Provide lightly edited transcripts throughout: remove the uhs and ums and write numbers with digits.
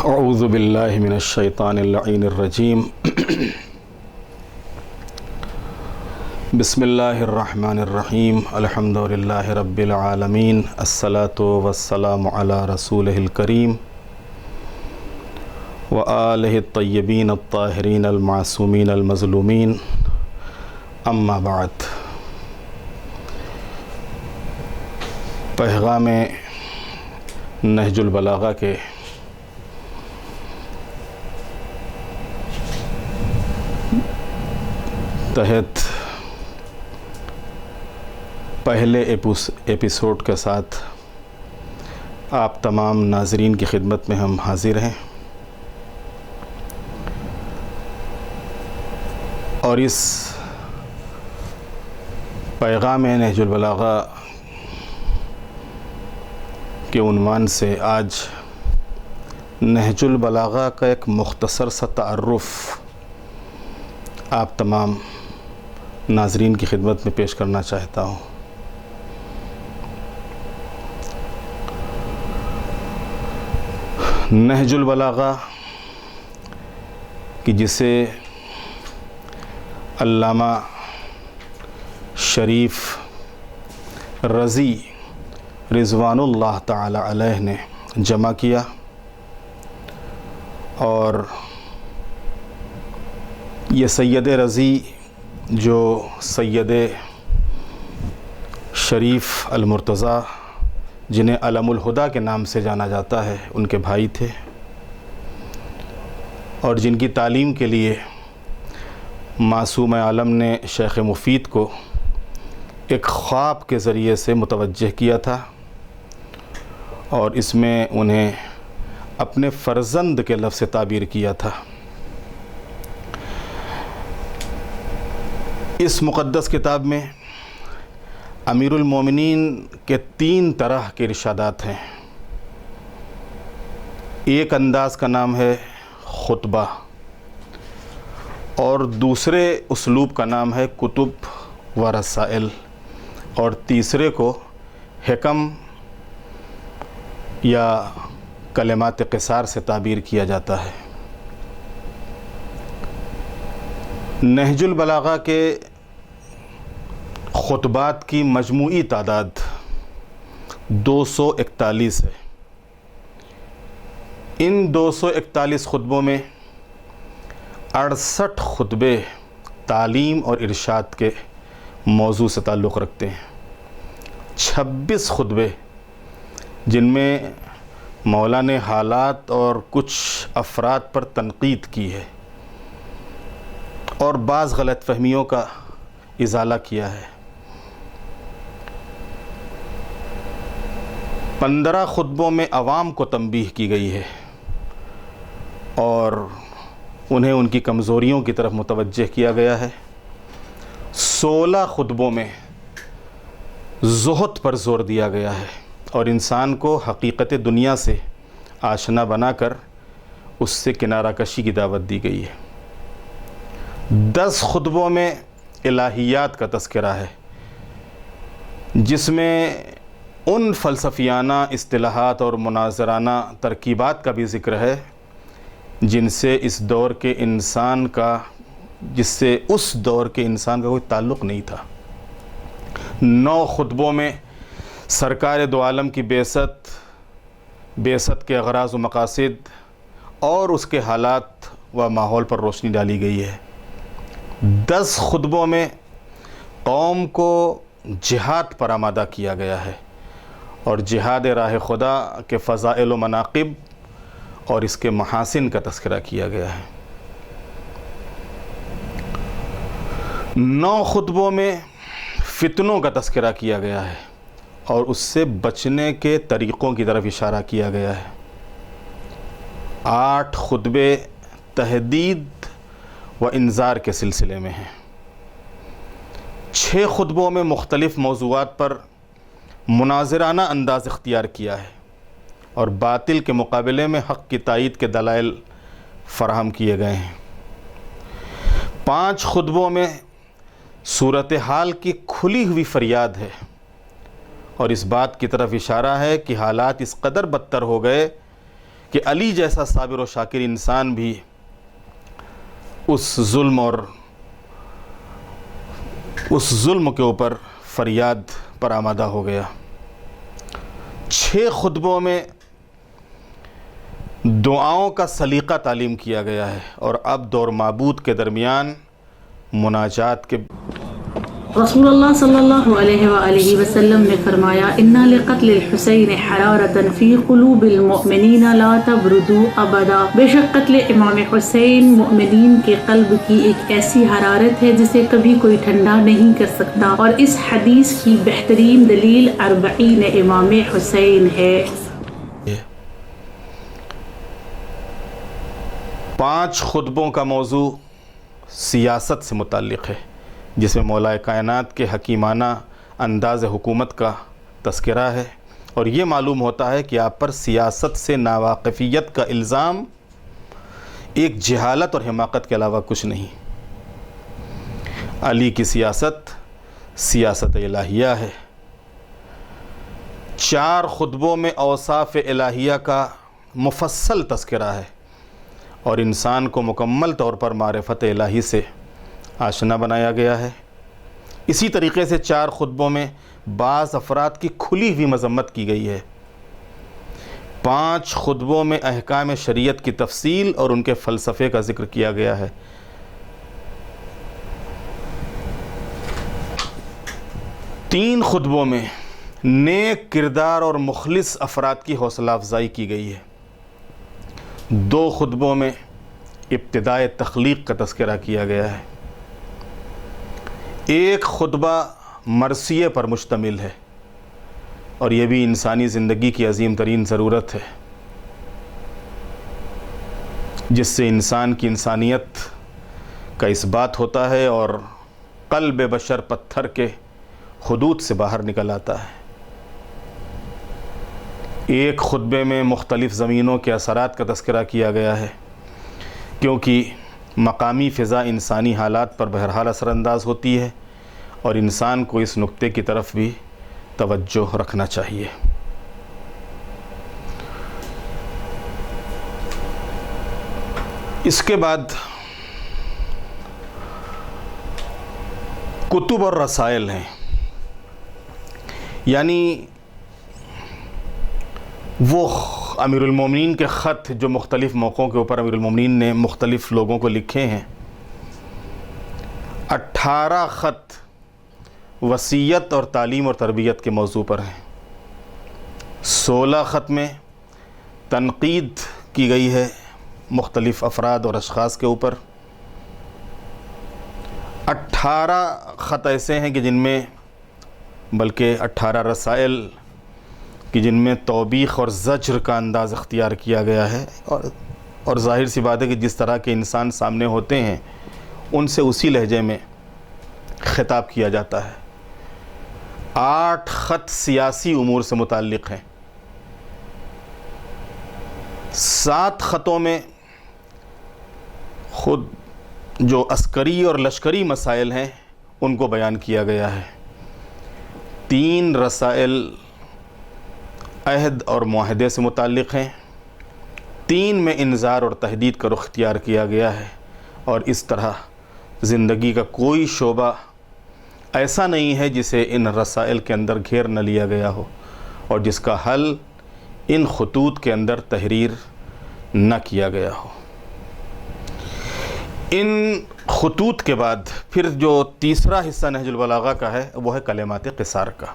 اعوذ باللہ من الشیطان اللعین الرجیم بسم اللہ الرحمن الرحیم الحمد للہ رب العالمین الصلاة والسلام علی رسولہ الکریم وآلہ الطیبین الطاہرین المعصومین المظلومین اما بعد۔ پیغام نہج البلاغہ کے تحت پہلے ایپیسوڈ کے ساتھ آپ تمام ناظرین کی خدمت میں ہم حاضر ہیں، اور اس پیغام نہج البلاغہ کے عنوان سے آج نہج البلاغہ کا ایک مختصر سا تعارف آپ تمام ناظرین کی خدمت میں پیش کرنا چاہتا ہوں۔ نہج البلاغہ کہ جسے علامہ شریف رضی رضوان اللہ تعالی علیہ نے جمع کیا، اور یہ سید رضی جو سید شریف المرتضیٰ جنہیں علم الہدیٰ کے نام سے جانا جاتا ہے، ان کے بھائی تھے، اور جن کی تعلیم کے لیے معصوم عالم نے شیخ مفید کو ایک خواب کے ذریعے سے متوجہ کیا تھا، اور اس میں انہیں اپنے فرزند کے لفظ سے تعبیر کیا تھا۔ اس مقدس کتاب میں امیر المومنین کے 3 طرح کے ارشادات ہیں۔ ایک انداز کا نام ہے خطبہ، اور دوسرے اسلوب کا نام ہے کتب و رسائل، اور تیسرے کو حکم یا کلمات قصار سے تعبیر کیا جاتا ہے۔ نہج البلاغہ کے خطبات کی مجموعی تعداد 241 ہے۔ ان 241 خطبوں میں 68 خطبے تعلیم اور ارشاد کے موضوع سے تعلق رکھتے ہیں، 26 خطبے جن میں مولا نے حالات اور کچھ افراد پر تنقید کی ہے اور بعض غلط فہمیوں کا ازالہ کیا ہے۔ 15 خطبوں میں عوام کو تنبیہ کی گئی ہے اور انہیں ان کی کمزوریوں کی طرف متوجہ کیا گیا ہے۔ 16 خطبوں میں زہد پر زور دیا گیا ہے اور انسان کو حقیقت دنیا سے آشنا بنا کر اس سے کنارہ کشی کی دعوت دی گئی ہے۔ 10 خطبوں میں الہیات کا تذکرہ ہے، جس میں ان فلسفیانہ اصطلاحات اور مناظرانہ ترکیبات کا بھی ذکر ہے جن سے اس دور کے انسان کا کوئی تعلق نہیں تھا۔ 9 خطبوں میں سرکار دو عالم کی بعثت کے اغراض و مقاصد اور اس کے حالات و ماحول پر روشنی ڈالی گئی ہے۔ 10 خطبوں میں قوم کو جہاد پر آمادہ کیا گیا ہے اور جہاد راہ خدا کے فضائل و مناقب اور اس کے محاسن کا تذکرہ کیا گیا ہے۔ 9 خطبوں میں فتنوں کا تذکرہ کیا گیا ہے اور اس سے بچنے کے طریقوں کی طرف اشارہ کیا گیا ہے۔ 8 خطبے تحدید و انذار کے سلسلے میں ہیں۔ 6 خطبوں میں مختلف موضوعات پر مناظرانہ انداز اختیار کیا ہے اور باطل کے مقابلے میں حق کی تائید کے دلائل فراہم کیے گئے ہیں۔ 5 خطبوں میں صورتحال کی کھلی ہوئی فریاد ہے اور اس بات کی طرف اشارہ ہے کہ حالات اس قدر بدتر ہو گئے کہ علی جیسا صابر و شاکر انسان بھی اس ظلم کے اوپر فریاد پر آمادہ ہو گیا۔ 6 خطبوں میں دعاؤں کا سلیقہ تعلیم کیا گیا ہے، اور عبد اور معبود کے درمیان مناجات کے رسول اللہ صلی اللہ علیہ وآلہ وسلم نے فرمایا اِنَّ لِقَتْلِ الْحُسَيْنِ حَرَارَةً فِي قُلُوبِ الْمُؤْمِنِينَ لَا تَبْرُدُوا أَبَدًا، بے شک قتل امام حسین مومنین کے قلب کی ایک ایسی حرارت ہے جسے کبھی کوئی ٹھنڈا نہیں کر سکتا، اور اس حدیث کی بہترین دلیل 40 امام حسین ہے۔ 5 خطبوں کا موضوع سیاست سے متعلق ہے، جس میں مولا کائنات کے حکیمانہ انداز حکومت کا تذکرہ ہے، اور یہ معلوم ہوتا ہے کہ آپ پر سیاست سے ناواقفیت کا الزام ایک جہالت اور حماقت کے علاوہ کچھ نہیں۔ علی کی سیاست الہیہ ہے۔ 4 خطبوں میں اوصاف الہیہ کا مفصل تذکرہ ہے، اور انسان کو مکمل طور پر معرفت الہی سے آشنا بنایا گیا ہے۔ اسی طریقے سے 4 خطبوں میں بعض افراد کی کھلی ہوئی مذمت کی گئی ہے۔ 5 خطبوں میں احکام شریعت کی تفصیل اور ان کے فلسفے کا ذکر کیا گیا ہے۔ 3 خطبوں میں نیک کردار اور مخلص افراد کی حوصلہ افزائی کی گئی ہے۔ 2 خطبوں میں ابتدائے تخلیق کا تذکرہ کیا گیا ہے۔ 1 خطبہ مرثیے پر مشتمل ہے، اور یہ بھی انسانی زندگی کی عظیم ترین ضرورت ہے، جس سے انسان کی انسانیت کا اثبات ہوتا ہے اور قلب بشر پتھر کے حدود سے باہر نکل آتا ہے۔ 1 خطبے میں مختلف زمینوں کے اثرات کا تذکرہ کیا گیا ہے، کیونکہ مقامی فضا انسانی حالات پر بہرحال اثر انداز ہوتی ہے، اور انسان کو اس نقطے کی طرف بھی توجہ رکھنا چاہیے۔ اس کے بعد کتب اور رسائل ہیں، یعنی وہ امیر المومنین کے خط جو مختلف موقعوں کے اوپر امیر المومنین نے مختلف لوگوں کو لکھے ہیں۔ 18 خط وصیت اور تعلیم اور تربیت کے موضوع پر ہیں۔ 16 خط میں تنقید کی گئی ہے مختلف افراد اور اشخاص کے اوپر۔ 18 خط ایسے ہیں کہ جن میں، بلکہ 18 رسائل کہ جن میں توبیخ اور زجر کا انداز اختیار کیا گیا ہے، اور ظاہر سی بات ہے کہ جس طرح کے انسان سامنے ہوتے ہیں ان سے اسی لہجے میں خطاب کیا جاتا ہے۔ 8 خط سیاسی امور سے متعلق ہیں۔ 7 خطوں میں خود جو عسکری اور لشکری مسائل ہیں ان کو بیان کیا گیا ہے۔ 3 رسائل عہد اور معاہدے سے متعلق ہیں۔ 3 میں انذار اور تہدید کا رخ اختیار کیا گیا ہے، اور اس طرح زندگی کا کوئی شعبہ ایسا نہیں ہے جسے ان رسائل کے اندر گھیر نہ لیا گیا ہو، اور جس کا حل ان خطوط کے اندر تحریر نہ کیا گیا ہو۔ ان خطوط کے بعد پھر جو تیسرا حصہ نہج البلاغہ کا ہے وہ ہے کلمات قصار کا۔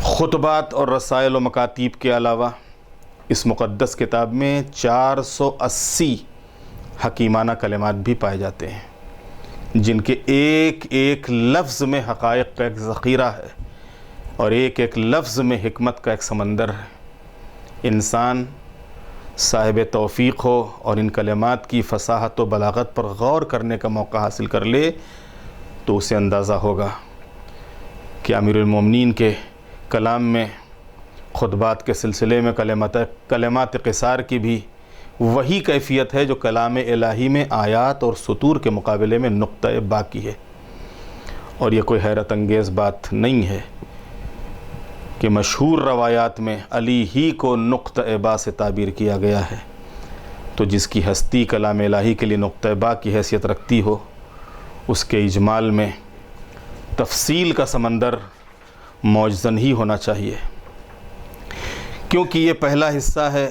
خطبات اور رسائل و مکاتیب کے علاوہ اس مقدس کتاب میں 480 حکیمانہ کلمات بھی پائے جاتے ہیں، جن کے ایک ایک لفظ میں حقائق کا ایک ذخیرہ ہے، اور ایک ایک لفظ میں حکمت کا ایک سمندر ہے۔ انسان صاحب توفیق ہو اور ان کلمات کی فصاحت و بلاغت پر غور کرنے کا موقع حاصل کر لے تو اسے اندازہ ہوگا کہ امیر المومنین کے کلام میں خطبات کے سلسلے میں کلمات قصار کی بھی وہی کیفیت ہے جو کلام الہی میں آیات اور سطور کے مقابلے میں نقطہ باقی ہے، اور یہ کوئی حیرت انگیز بات نہیں ہے کہ مشہور روایات میں علی ہی کو نقطہ با سے تعبیر کیا گیا ہے، تو جس کی ہستی کلام الہی کے لیے نقطہ با کی حیثیت رکھتی ہو، اس کے اجمال میں تفصیل کا سمندر موجزن ہی ہونا چاہیے، کیونکہ یہ پہلا حصہ ہے۔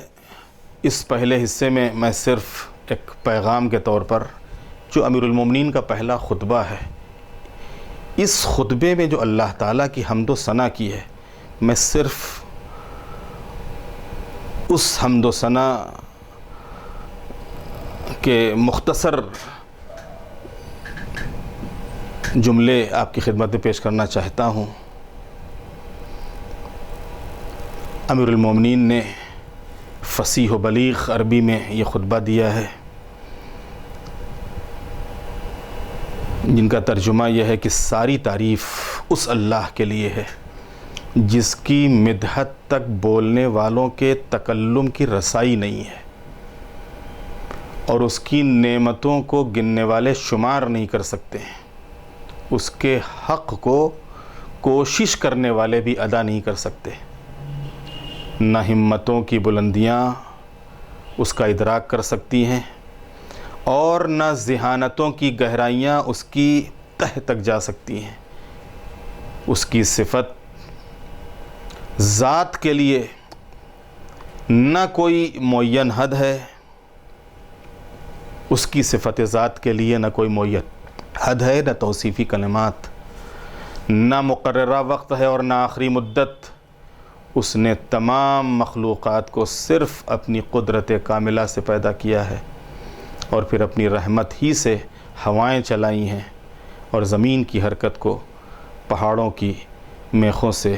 اس پہلے حصے میں میں صرف ایک پیغام کے طور پر، جو امیر المومنین کا پہلا خطبہ ہے، اس خطبے میں جو اللہ تعالیٰ کی حمد و ثنا کی ہے، میں صرف اس حمد و ثنا کے مختصر جملے آپ کی خدمت میں پیش کرنا چاہتا ہوں۔ امیر المومنین نے فصیح و بلیغ عربی میں یہ خطبہ دیا ہے، جن کا ترجمہ یہ ہے کہ ساری تعریف اس اللہ کے لیے ہے جس کی مدحت تک بولنے والوں کے تکلم کی رسائی نہیں ہے، اور اس کی نعمتوں کو گننے والے شمار نہیں کر سکتے ہیں، اس کے حق کو کوشش کرنے والے بھی ادا نہیں کر سکتے، نہ ہمتوں کی بلندیاں اس کا ادراک کر سکتی ہیں، اور نہ ذہانتوں کی گہرائیاں اس کی تہ تک جا سکتی ہیں۔ اس کی صفت ذات کے لیے نہ کوئی معین حد ہے، اس کی صفت ذات کے لیے نہ کوئی معین حد ہے، نہ توصیفی کلمات، نہ مقررہ وقت ہے اور نہ آخری مدت۔ اس نے تمام مخلوقات کو صرف اپنی قدرت کاملہ سے پیدا کیا ہے، اور پھر اپنی رحمت ہی سے ہوائیں چلائی ہیں، اور زمین کی حرکت کو پہاڑوں کی میخوں سے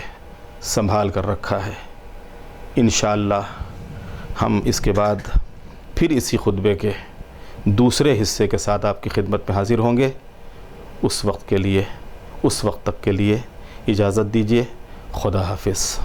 سنبھال کر رکھا ہے۔ انشاءاللہ ہم اس کے بعد پھر اسی خطبے کے دوسرے حصے کے ساتھ آپ کی خدمت میں حاضر ہوں گے۔ اس وقت تک کے لیے اجازت دیجیے۔ خدا حافظ۔